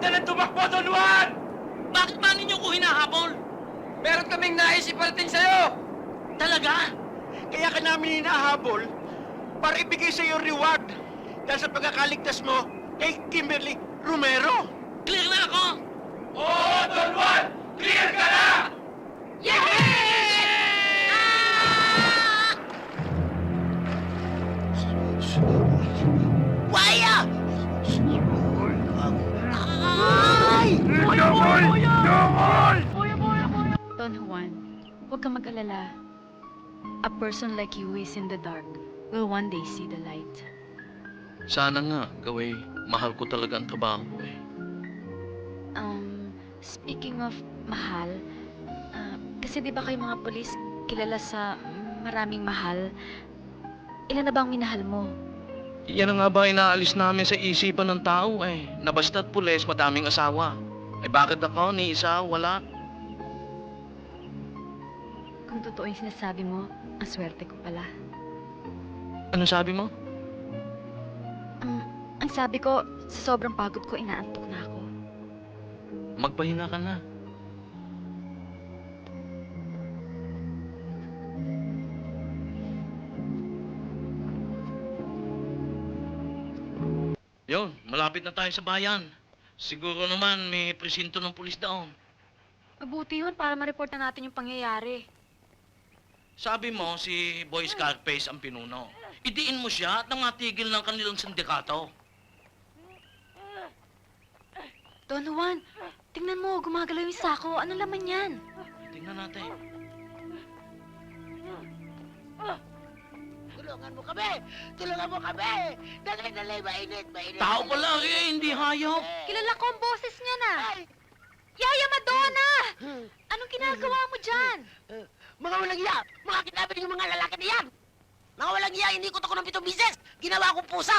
ka na tumakbo, Don Juan! Bakit ba ninyo ko hinahabol? Meron kaming nais iparating sa'yo! Talaga? Kaya ka namin hinahabol para ibigay sa iyo reward dahil sa pagkakaligtas mo kay Kimberly Romero. Clear na ako! Oo, Don Juan! Clear ka na! Waya! Ay! Don Juan, huwag kang mag-alala. A person like you who is in the dark will one day see the light. Sana nga, Gaway. Mahal ko talaga ang trabaho ko eh. Speaking of mahal, kasi di ba kayo mga polis kilala sa maraming mahal? Ilan na bang minahal mo? Yan na nga ba inaalis namin sa isipan ng tao eh. Na basta't pulis, madaming asawa. Ay bakit ako, ni isa, wala? Kung totoo yung sinasabi mo, ang swerte ko pala. Ano sabi mo? Ang sabi ko, sa sobrang pagod ko, inaantok na ako. Magpahinga ka na. Yon, malapit na tayo sa bayan. Siguro naman may presinto ng pulis daon. Mabuti yun para ma-report na natin yung pangyayari. Sabi mo si Boy Scarface ang pinuno. Idiin mo siya at nangatigil ng kanilang sindikato. Don Juan, tingnan mo, gumagalaw yung sako. Ano laman yan? Tingnan natin. Tulungan mo kami! Tulungan mo kami! Dali, dali! Mainit! Mainit! Tao pala eh, hindi hayop. Kilala ko ang boses niya na. Ay! Yaya Madonna! Anong ginagawa mo dyan? Mga walang iya! Mga kidnapping yung mga lalaki na yan! Mga walang iya, hindi ko to ng 7 bisis! Ginawa kong pusa!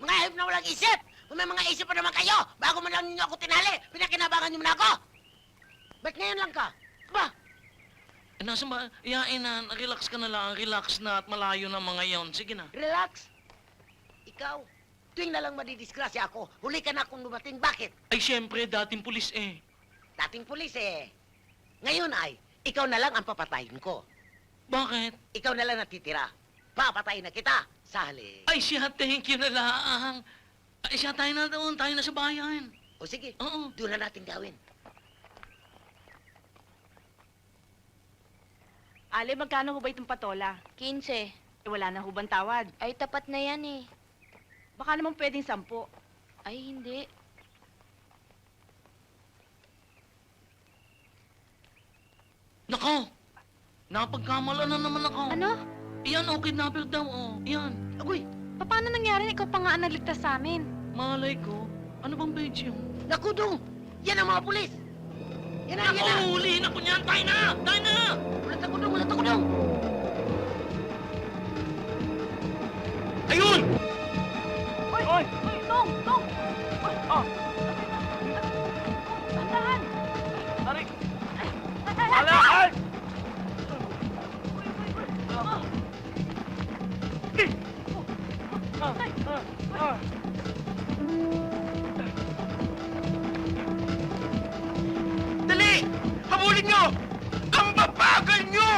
Mga hayop na walang isip! Kung may mga isip pa naman kayo, bago man lang ninyo ako tinali, pinakinabangan niyo na ako! Ba't ngayon lang ka? Ba? Eh, nasa ba? Iyain na, relax ka na lang, relax na at malayo na mga yon. Sige na. Relax! Ikaw, tuwing na lang madidisgrasya ako, huli ka na akong dumating. Bakit? Ay, syempre, dating pulis eh. Dating pulis eh. Ngayon ay, ikaw na lang ang papatayin ko. Bakit? Ikaw na lang natitira. Papatayin na kita. Sali. Ay, siya, thank you na lang. Ay, siya, tayo na doon, tayo na sa bayan. O sige, Oo. doon na natin gawin. Ale, magkano ho ba itong patola? 15. Eh, wala na ho bang tawad? Ay, tapat na yan eh. Baka naman pwedeng 10. Ay, hindi. Nako! Napagkamala na naman ako. Ano? Iyan, okay, kidnapper daw, oh. Iyan. Agoy, Paano nangyari na ikaw pa nga ang nagligtas sa amin? Malay ko. Ano bang page yun? naku dong! Yan ang mga pulis! Yan na, yan na! Ako, hulihin ako niyan! Tayo na! Tayo na! Ulat ako dong, ulat ako dong! Ayun! Oy! Tong! Tong! Oy! Oh! Tandahan! Ari! Ay! Alakad! Dali! Habulin nyo! Ang babagal nyo!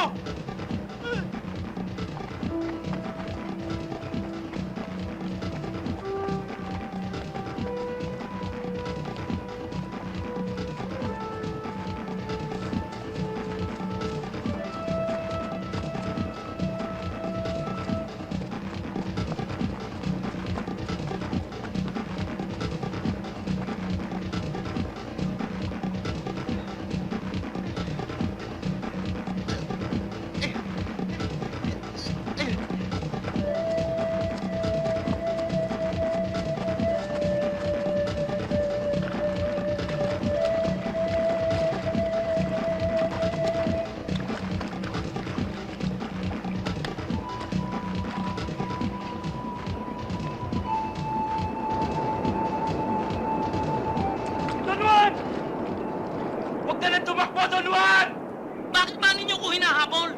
Don Juan! Huwag ka na tumakbo, Don Juan! Bakit ba ninyo ko hinahabol?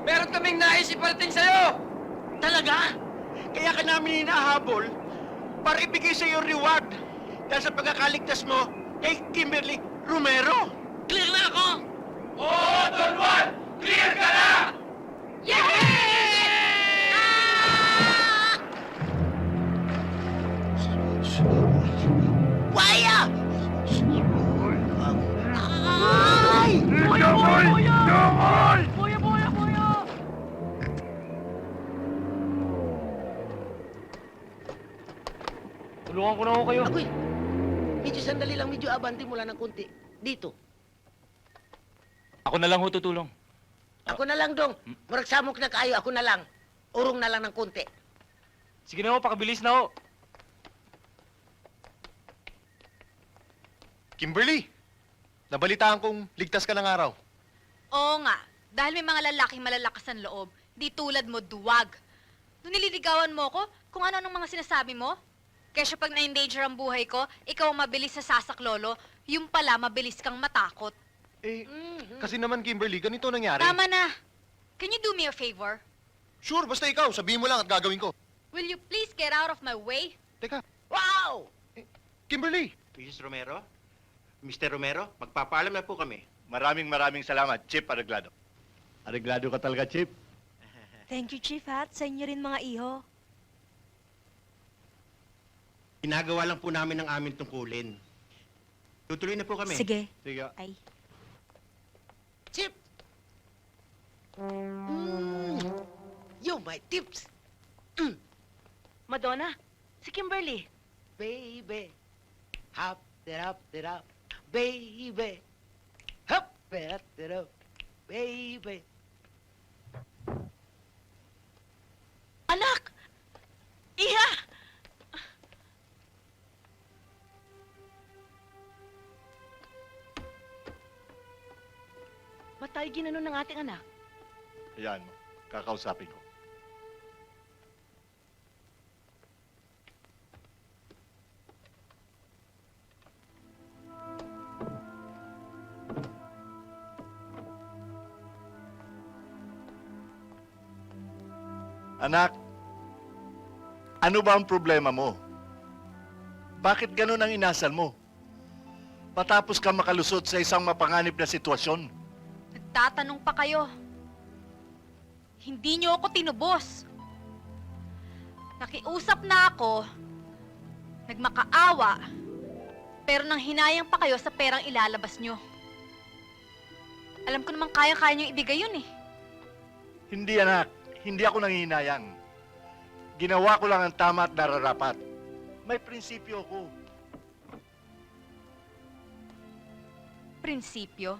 Meron kaming nais iparating sa'yo! Talaga? Kaya ka namin hinahabol para ibigay sa iyo reward dahil sa pagkakaligtas mo kay Kimberly Romero. Clear na ako! Oo, Don Juan! Clear ka na! Buhaya! Ay! Buya, buya, buya! Buya, buya, buya! Tulungan ko na ako kayo. Agoy! Medyo sandali lang, medyo abante mula ng konti. Dito. Ako na lang ho tutulong. Ako na lang, Dong. Murag samok na kayo, ako na lang. Urong na lang ng konti. Sige na ho, pakabilis na ho. Kimberly, nabalitaan kong ligtas ka ng araw. Oo nga, dahil may mga lalaking malalakas ang loob, di tulad mo duwag. Nung nililigawan mo ko, kung ano ng mga sinasabi mo, kaya pag na-endanger ang buhay ko, ikaw ang mabilis sa sasaklolo, yung pala mabilis kang matakot. Eh, kasi naman Kimberly, ganito nangyari. Tama na! Can you do me a favor? Sure, basta ikaw, sabihin mo lang at gagawin ko. Will you please get out of my way? Teka, Wow! Kimberly! Mrs. Romero? Mr. Romero, magpapaalam na po kami. Maraming salamat, Chip Areglado. Areglado ka talaga, Chip. Thank you, Chief, at sa inyo rin mga iho. Ginagawa lang po namin ang aming tungkulin. Tutuloy na po kami. Sige. Sige. Ay. Chip! Yo, my tips! Madonna, si Kimberly. Baby, hop it up, baby. Hop it up, baby. Anak! Iha! Matay ginano ng ating anak. Ayan mo, kakausapin ko. Anak, ano ba ang problema mo? Bakit ganun ang inasal mo? Patapos ka makalusot sa isang mapanganib na sitwasyon. Nagtatanong pa kayo. Hindi niyo ako tinubos. Nakiusap na ako, nagmakaawa, pero nang hinayang pa kayo sa perang ilalabas niyo. Alam ko naman kaya-kaya niyo ibigay yun eh. Hindi anak, hindi ako nanghihinayang. Ginawa ko lang ang tama at nararapat. May prinsipyo ko. Prinsipyo?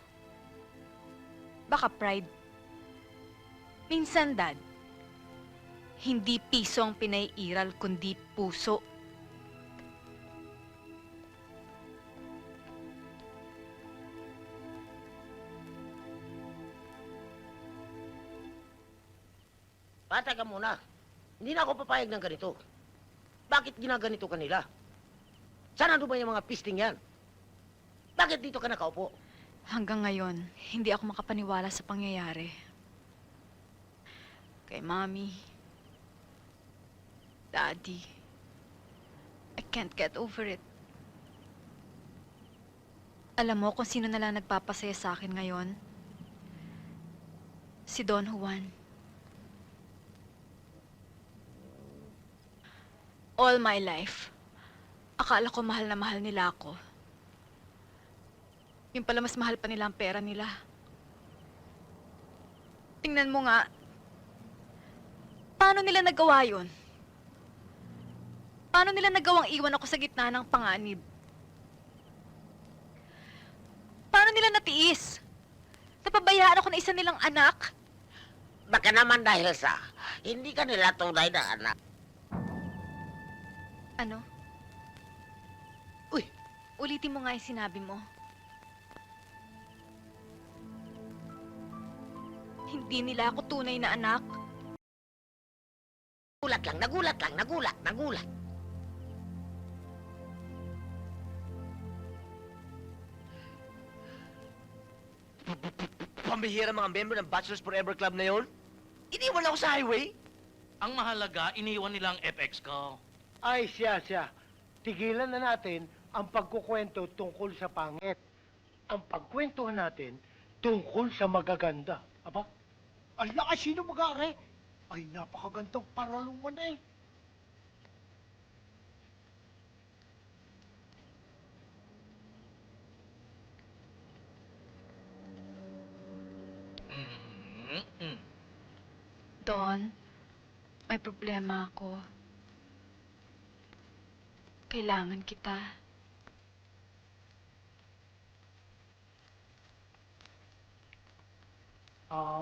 Baka pride. Minsan, Dad, hindi piso ang pinaiiral kundi puso. Bata ka muna. Hindi na ako papayag ng ganito. Bakit ginaganito ka nila? Saan ano ba yung mga pisting yan? Bakit dito ka nakaupo? Hanggang ngayon, hindi ako makapaniwala sa pangyayari. Kay Mommy, Daddy, I can't get over it. Alam mo kung sino na lang nagpapasaya sa akin ngayon? Si Don Juan. All my life, akala ko mahal na mahal nila ako. Yung pala mas mahal pa nila ang pera nila. Tingnan mo nga, paano nila nagawa yun? Paano nila nagawang iwan ako sa gitna ng panganib? Paano nila natiis? Napabayaan ako ng isa nilang anak? Baka naman dahil sa hindi ka nila tunay na anak. Ano? Uy! Ulitin mo nga yung sinabi mo. Hindi nila ako tunay na anak. Nagulat. Pambihira mga member ng Bachelors Forever Club na yon. Iniwan ako sa highway. Ang mahalaga, iniwan nilang FX ko. Ay, siya. Tigilan na natin ang pagkukwento tungkol sa pangit. Ang pagkwentuhan natin tungkol sa magaganda. Aba, ang lakas sino mag-aari? Ay, napakagandang paralungan eh. Don, may problema ako. Kailangan kita.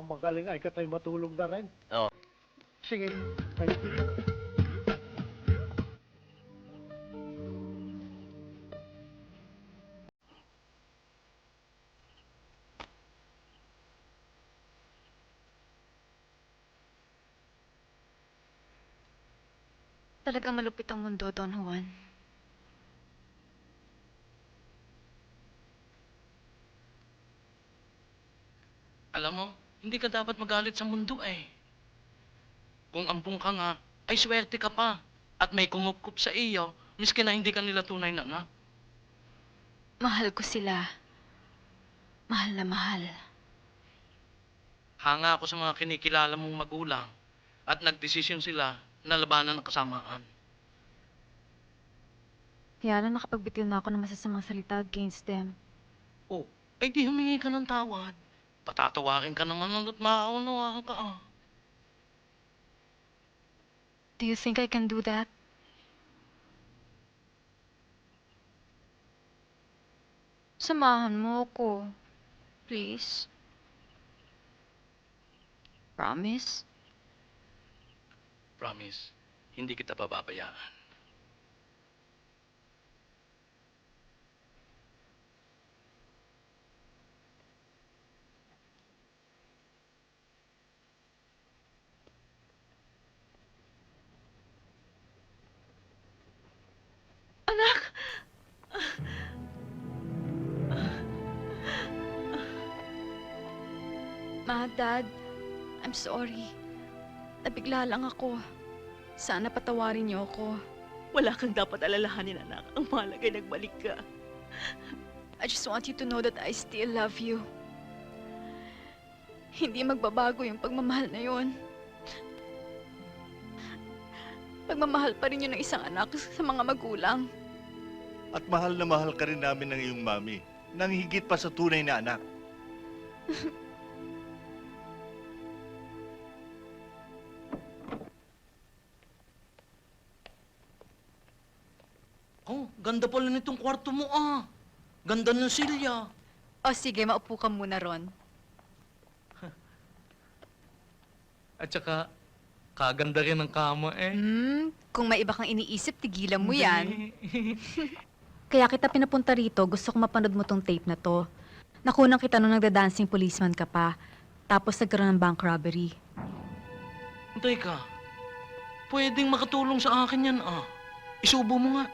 Magaling ay katay matulog na rin. Oo. Sige. Thank you. Talagang malupit ang mundo, Don Juan. Alam mo, hindi ka dapat magalit sa mundo eh. Kung ampung ka nga, ay swerte ka pa. At may kumukup sa iyo, miski na hindi ka nila tunay na anak. Mahal ko sila. Mahal na mahal. Hanga ako sa mga kinikilala mong magulang at nagdesisyon sila na labanan ang kasamaan. Kaya lang nakapagbitil na ako ng masasamang salita against them. Oh, ay di humingi ka ng tawad. Patatawarin ka naman at maaunawaan ka ah. Do you think I can do that? Samahan mo ako. Please. Promise? Promise, hindi kita pababayaan. Ma, Dad, I'm sorry. Nabigla lang ako. Sana patawarin niyo ako. Wala kang dapat alalahanin, anak. Ang mahalaga ay nagbalik ka. I just want you to know that I still love you. Hindi magbabago yung pagmamahal na yun. Pagmamahal pa rin yun ng isang anak sa mga magulang. At mahal na mahal ka rin namin ng iyong mami, nang higit pa sa tunay na anak. Oh, ganda pala nitong kwarto mo ah. Ganda ng silya. O sige, maupo ka muna ron. At saka, kaganda rin ng kama eh. Kung may iba kang iniisip, tigilan mo yan. Kaya kita pinapunta rito, gusto ko mapanood mo tong tape na to. Nakunan kita nung nagda-dancing policeman ka pa. Tapos nagkaroon ng bank robbery. Teka, pwedeng makatulong sa akin yan ah. Isubo mo nga.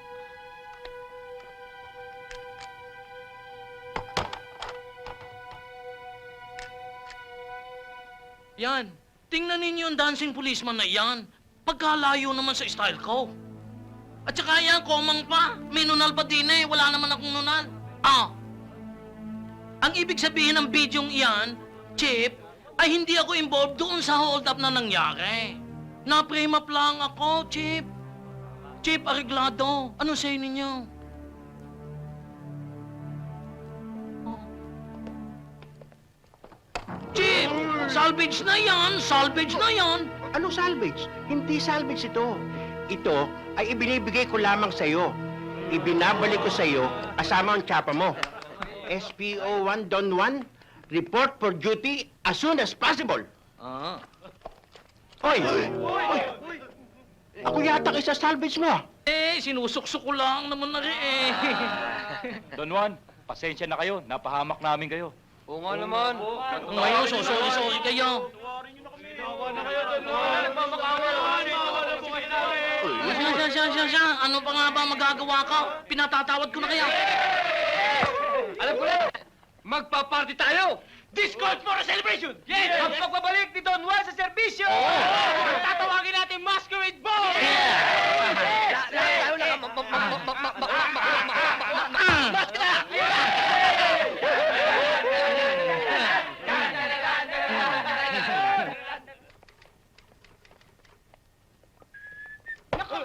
Yan. Tingnan ninyo yung dancing policeman na yan. Pagkalayo naman sa style ko. At saka yan, komang pa. May nunal pa din eh. Wala naman akong nunal. Ah. Ang ibig sabihin ng bidyong iyan, Chip, ay hindi ako involved doon sa hold-up na nangyari. Na-frame up lang ako, Chip. Chip Areglado. Ano say ninyo? Chip! Salvage na yan! Salvage na yan! Ano salvage? Hindi salvage ito. Ito ay ibinibigay ko lamang sa iyo. Ibinabalik ko sa iyo kasama ang tsapa mo. SPO1 Don Juan, report for duty as soon as possible. Ah. Hoy! Hoy! Ako yata isa salvage mo. Eh, sinusuksok ko lang naman na rin eh. Don Juan, pasensya na kayo. Napahamak namin kayo. Oo nga naman. Ngayon, sorry kayo. Siya. Ano pa nga ba magagawa ka? Pinatatawad ko na kaya. Alam ko na! Magpa-party tayo! Discord for a celebration! Yes! Ang pagbabalik ni Don Juan sa serbisyo! Tatawagin natin Masquerade Ball! Yeah!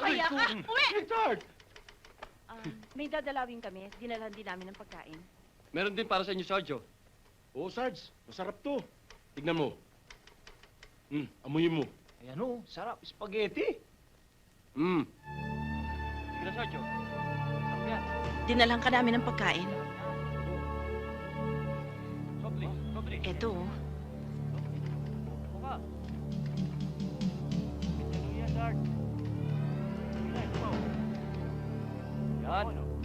Mahiya ka! Uwi! Richard! May dadalawin kami. Dinalhan din namin ng pagkain. Meron din para sa inyo, Sergio. Oo, Sarge. Masarap to. Tignan mo. Amuyin mo. Ayan o, sarap. Spaghetti. Sige na, Sergio. Sarap yan. Dinalhan ka namin ng pagkain. Sobri. Sobri. Eto, oh. Buka. Yan, Sarge. Yan.